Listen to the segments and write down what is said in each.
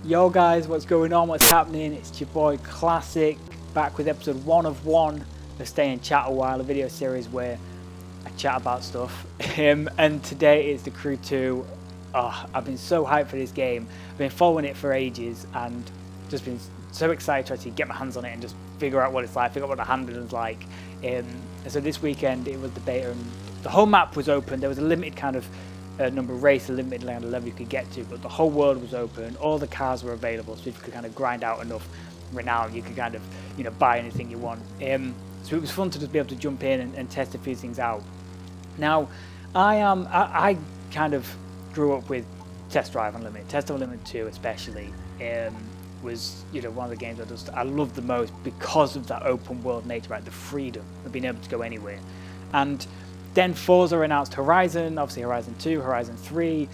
Yo guys, what's going on? What's happening? It's your boy Classic, back with episode 1 of 1 of Stay and Chat a While, a video series where I chat about stuff. And today is The Crew 2. Oh, I've been so hyped for this game. I've been following it for ages and just been so excited to actually get my hands on it and just figure out what it's like, figure out what the handling's like. And so this weekend it was the beta and the whole map was open. There was a limited kind of number of race, a limited kind of level you could get to, but the whole world was open. All the cars were available, so if you could kind of grind out enough renown, you could kind of buy anything you want. So it was fun to just be able to jump in and test a few things out. Now, I kind of grew up with Test Drive Unlimited. Test Drive Unlimited 2 especially was one of the games I loved the most because of that open world nature, right? The freedom of being able to go anywhere. And then Forza announced Horizon, obviously Horizon 2, Horizon 3.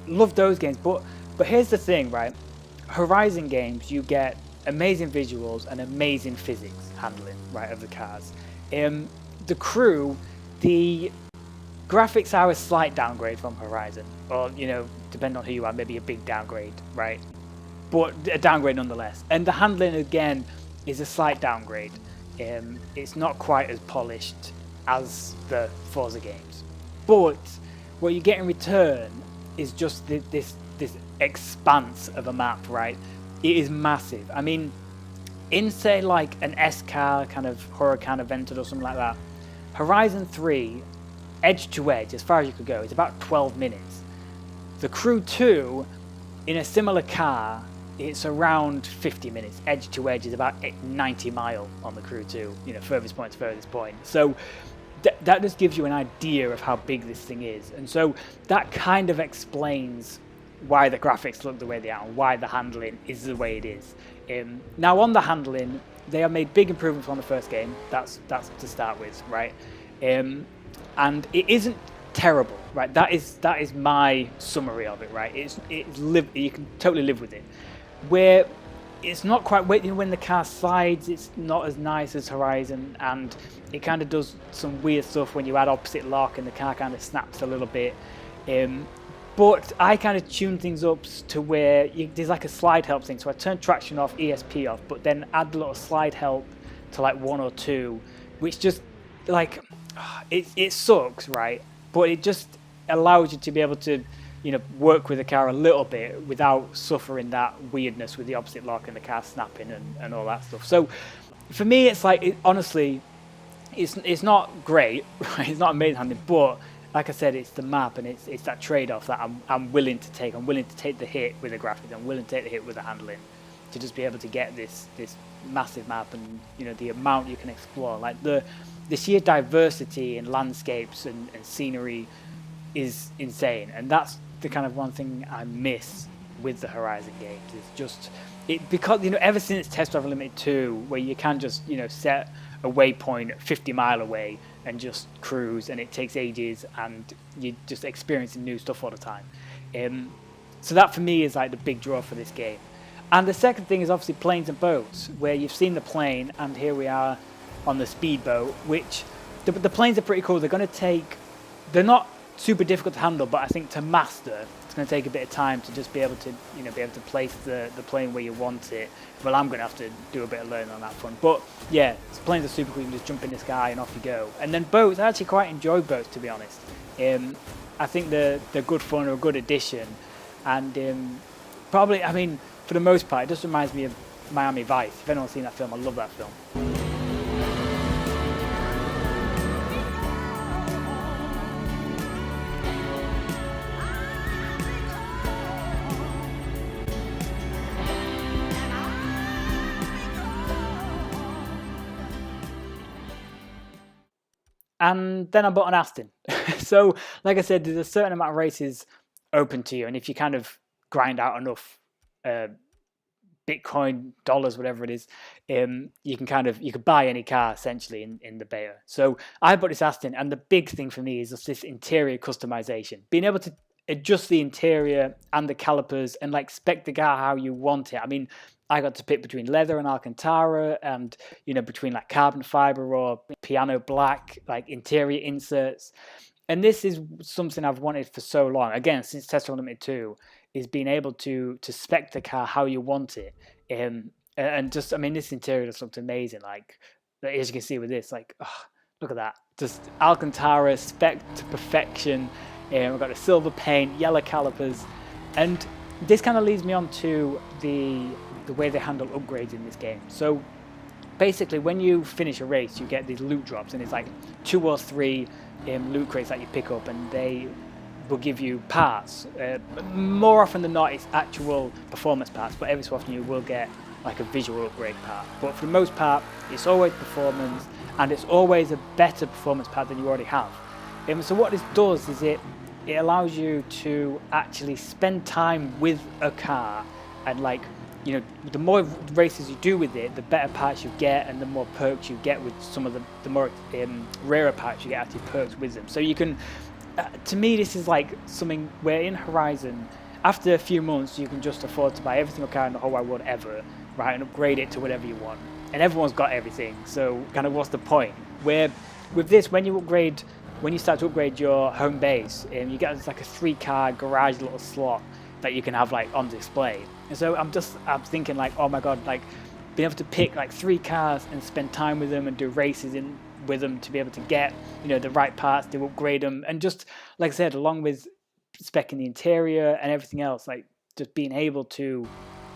Loved those games, but here's the thing, right? Horizon games, you get amazing visuals and amazing physics handling, right, of the cars. The Crew, the graphics are a slight downgrade from Horizon, or depending on who you are, maybe a big downgrade, right? But a downgrade nonetheless. And the handling again is a slight downgrade. It's not quite as polished as the Forza games, but what you get in return is just this expanse of a map, right? It is massive. I mean, in say like an S car kind of Huracan Aventura or something like that, Horizon 3 edge to edge as far as you could go is about 12 minutes. The Crew 2 in a similar car, it's around 50 minutes. Edge to edge is about 90 mile on the Crew 2, furthest point to furthest point. So that just gives you an idea of how big this thing is. And so that kind of explains why the graphics look the way they are and why the handling is the way it is. Now on the handling, they have made big improvements on the first game. That's to start with, right? And it isn't terrible, right? That is my summary of it, right? You can totally live with it. Where it's not quite when the car slides, it's not as nice as Horizon, and it kind of does some weird stuff when you add opposite lock and the car kind of snaps a little bit. But I kind of tune things up to where there's like a slide help thing, so I turn traction off, ESP off, but then add a little slide help to like 1 or 2, which just like it sucks, right? But it just allows you to be able to work with the car a little bit without suffering that weirdness with the opposite lock and the car snapping and all that stuff. So for me, it's like, honestly, it's not great, right? It's not amazing handling, but like I said, it's the map and it's that trade-off that I'm willing to take. I'm willing to take the hit with the graphics. I'm willing to take the hit with the handling to just be able to get this massive map and the amount you can explore. Like the sheer diversity in landscapes and scenery is insane, and that's the kind of one thing I miss with the Horizon games. It's just because ever since Test Drive Unlimited 2, where you can just set a waypoint 50 mile away and just cruise, and it takes ages, and you're just experiencing new stuff all the time. So that for me is like the big draw for this game. And the second thing is obviously planes and boats, where you've seen the plane, and here we are on the speedboat, which the planes are pretty cool. They're not super difficult to handle, but I think to master, it's going to take a bit of time to just be able to place the plane where you want it. Well, I'm going to have to do a bit of learning on that front. But yeah, planes are super cool. You can just jump in the sky and off you go. And then boats, I actually quite enjoy boats, to be honest. I think they're good fun, or a good addition. And probably, I mean, for the most part, it just reminds me of Miami Vice. If anyone's seen that film, I love that film. And then I bought an Aston. So, like I said, there's a certain amount of races open to you, and if you kind of grind out enough Bitcoin, dollars, whatever it is, you could buy any car essentially in the beta. So I bought this Aston, and the big thing for me is just this interior customization, being able to adjust the interior and the calipers and like spec the car how you want it. I mean, I got to pick between leather and Alcantara, and between like carbon fiber or piano black, like interior inserts. And this is something I've wanted for so long. Again, since Test Drive Unlimited 2, is being able to spec the car how you want it. And just, I mean, this interior just looks amazing. Like, as you can see with this, like, oh, look at that. Just Alcantara spec to perfection. We've got the silver paint, yellow calipers, and this kind of leads me on to the way they handle upgrades in this game. So basically, when you finish a race, you get these loot drops, and it's like 2 or 3 loot crates that you pick up, and they will give you parts. More often than not, it's actual performance parts, but every so often you will get like a visual upgrade part. But for the most part, it's always performance, and it's always a better performance part than you already have. So what this does is it allows you to actually spend time with a car, and like, you know, the more races you do with it, the better parts you get, and the more perks you get with some of the more rarer parts you get actually perks with them. So you can, to me, this is like something where in Horizon, after a few months, you can just afford to buy every single car in the whole wide world ever, right, and upgrade it to whatever you want. And everyone's got everything, so kind of what's the point? Where with this, when you start to upgrade your home base, you get like a 3-car garage little slot that you can have like on display. And so I'm thinking like, oh my god, like being able to pick like 3 cars and spend time with them and do races with them to be able to get, you know, the right parts to upgrade them, and just like I said, along with specing the interior and everything else, like just being able to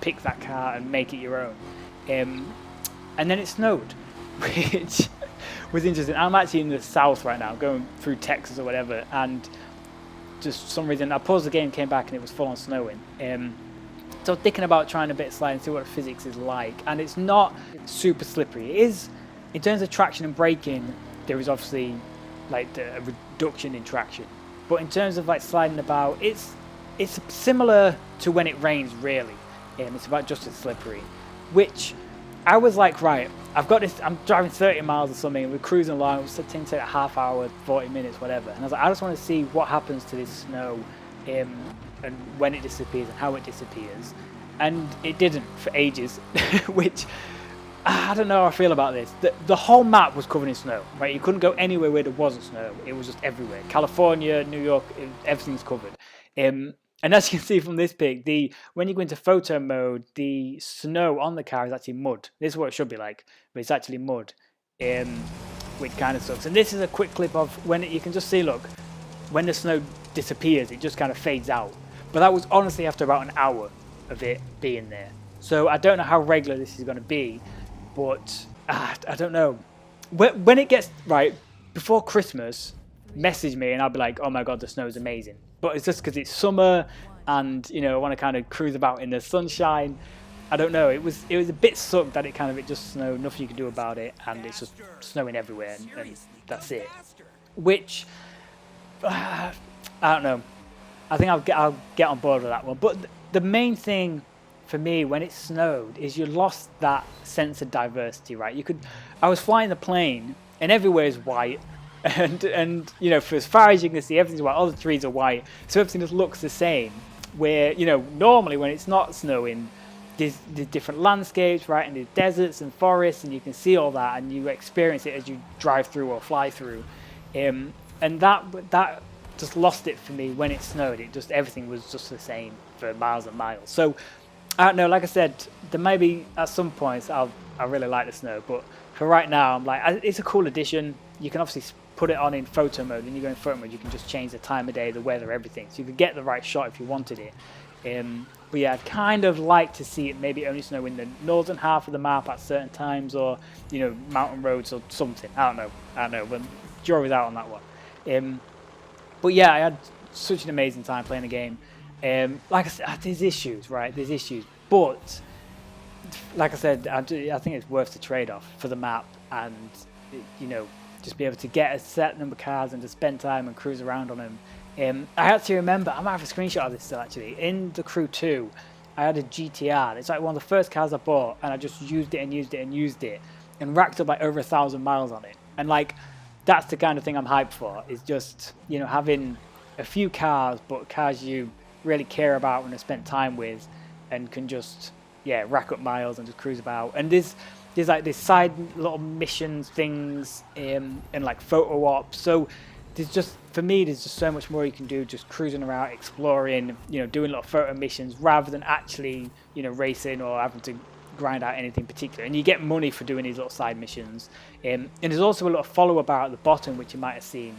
pick that car and make it your own. And then it snowed, which was interesting. I'm actually in the south right now, going through Texas or whatever, and just for some reason I paused the game, came back, and it was full on snowing. So thinking about trying a bit of slide and see what the physics is like, and it's not super slippery. It is, in terms of traction and braking, there is obviously like a reduction in traction, but in terms of like sliding about, it's similar to when it rains really. It's about just as slippery, which I was like, right, I've got this, I'm driving 30 miles or something, and we're cruising along, it was taking a half hour, 40 minutes, whatever, and I was like, I just want to see what happens to this snow, and when it disappears and how it disappears. And it didn't for ages, which, I don't know how I feel about this. The whole map was covered in snow, right? You couldn't go anywhere where there wasn't snow. It was just everywhere. California, New York, everything's covered. And as you can see from this pic, when you go into photo mode, the snow on the car is actually mud. This is what it should be like, but it's actually mud, which kind of sucks. And this is a quick clip of when you can just see, look, when the snow disappears, it just kind of fades out. But that was honestly after about an hour of it being there. So I don't know how regular this is going to be, but I don't know. When it gets, right, before Christmas, message me and I'll be like, oh my god, the snow is amazing. But it's just because it's summer and, you know, I want to kind of cruise about in the sunshine. I don't know, it was a bit sucked that it just snowed, nothing you can do about it, and it's just snowing everywhere, and that's it. Which, I don't know, I think I'll get on board with that one. But the main thing for me when it snowed is you lost that sense of diversity, right? I was flying the plane and everywhere is white. And you know, for as far as you can see, everything's white. All the trees are white, so everything just looks the same. Where, you know, normally when it's not snowing, there's different landscapes, right, and there's deserts and forests, and you can see all that, and you experience it as you drive through or fly through. And that just lost it for me when it snowed. Everything was just the same for miles and miles. So I don't know. Like I said, there may be at some points I really like the snow, but for right now, I'm like, it's a cool addition. You can obviously put it on in photo mode, and you go in photo mode, you can just change the time of day, the weather, everything, so you could get the right shot if you wanted it. But yeah, I'd kind of like to see it maybe only snow in the northern half of the map at certain times, or, you know, mountain roads or something. I don't know, but jury's out on that one. But yeah, I had such an amazing time playing the game. Like I said, there's issues, right? There's issues, but like I said, I think it's worth the trade-off for the map, and, you know, just be able to get a set number of cars and to spend time and cruise around on them. I actually remember, I might have a screenshot of this still actually, in the Crew 2, I had a GTR. It's like one of the first cars I bought, and I just used it and used it and used it, and racked up like over 1,000 miles on it. And like, that's the kind of thing I'm hyped for, is just, you know, having a few cars, but cars you really care about and have spent time with, and can just, yeah, rack up miles and just cruise about. And there's like this side little missions things, and like photo ops. So there's just, for me, there's just so much more you can do just cruising around, exploring, doing little photo missions rather than actually, racing or having to grind out anything particular. And you get money for doing these little side missions. And there's also a little follow bar at the bottom, which you might have seen.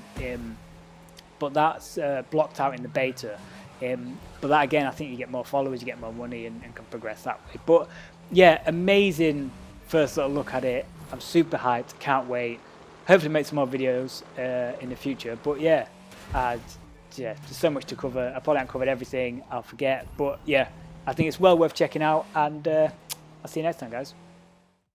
But that's blocked out in the beta. But that, again, I think you get more followers, you get more money, and can progress that way. But yeah, amazing first little look at it. I'm super hyped, can't wait. Hopefully make some more videos in the future. But yeah, there's so much to cover. I probably haven't covered everything, I'll forget. But yeah, I think it's well worth checking out, and I'll see you next time, guys.